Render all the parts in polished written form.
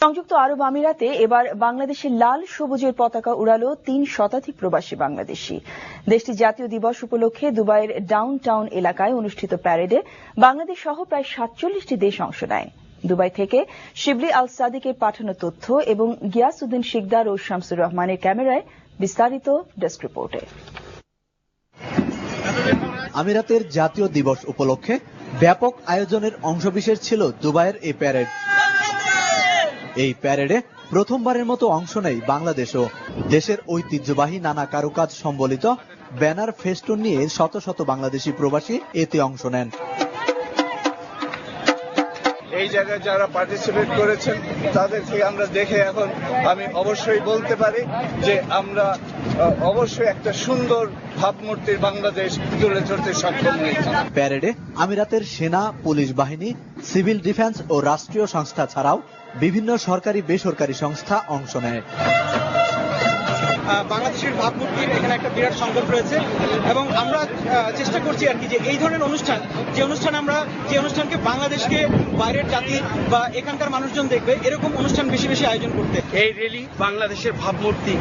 সংযুক্ত আরব আমিরাতে এবার বাংলাদেশের লাল সবুজের পতাকা উড়ালো ৩ শতাধিক প্রবাসী বাংলাদেশি। দেশটির জাতীয় দিবস উপলক্ষে দুবাইয়ের ডাউন টাউন এলাকায় অনুষ্ঠিত প্যারেডে বাংলাদেশ সহ প্রায় ৪৭টি দেশ অংশ নেয়। দুবাই থেকে শিবলি আল সাদিকের পাঠানো তথ্য এবং গিয়াসউদ্দিন শিকদার ও শামসুর রহমানের ক্যামেরায় বিস্তারিত ডেস্ক রিপোর্টে। আমিরাতের জাতীয় দিবস উপলক্ষে ব্যাপক আয়োজনের অংশবিশেষ ছিল দুবাইয়ের এই প্যারেড। এই প্যারেডে প্রথমবারের মতো অংশ নেয় বাংলাদেশও। দেশের ঐতিহ্যবাহী নানা কারুকাজ সম্বলিত ব্যানার ফেস্টুন নিয়ে শত শত বাংলাদেশি প্রবাসী এতে অংশ নেন। এই জায়গায় যারা পার্টিসিপেট করেছেন তাদেরকে আমরা দেখে এখন আমি অবশ্যই বলতে পারি যে আমরা অবশ্যই একটা সুন্দর ভাবমূর্তির বাংলাদেশ তুলে ধরতে সক্ষম হয়েছি। প্যারেডে আমিরাতের সেনা, পুলিশ বাহিনী, সিভিল ডিফেন্স ও রাষ্ট্রীয় সংস্থা ছাড়াও বিভিন্ন সরকারি বেসরকারি সংস্থা অংশ নেয়। বাংলাদেশের ভাবমূর্তির এখানে একটা বিরাট সংকট রয়েছে এবং আমরা চেষ্টা করছি আর কি যে এই ধরনের অনুষ্ঠান যে অনুষ্ঠানকে বাংলাদেশকে বাইরের জাতি বা এখানকার মানুষজন দেখবে এরকম অনুষ্ঠান বেশি বেশি আয়োজন করতে। এই র্যালি বাংলাদেশের ভাবমূর্তি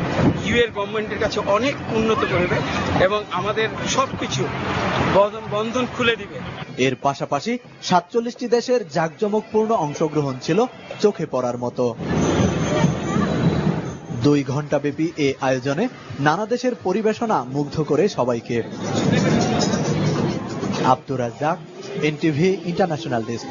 ইউএর গভর্নমেন্টের কাছে অনেক উন্নত করবে এবং আমাদের সবকিছু বন্ধন খুলে দিবে। এর পাশাপাশি ৪৭টি দেশের জাঁকজমকপূর্ণ অংশগ্রহণ ছিল চোখে পড়ার মতো। ২ ঘণ্টাব্যাপী এ আয়োজনে নানা দেশের পরিবেশনা মুগ্ধ করে সবাইকে। Abdur Razzak, NTV international desk.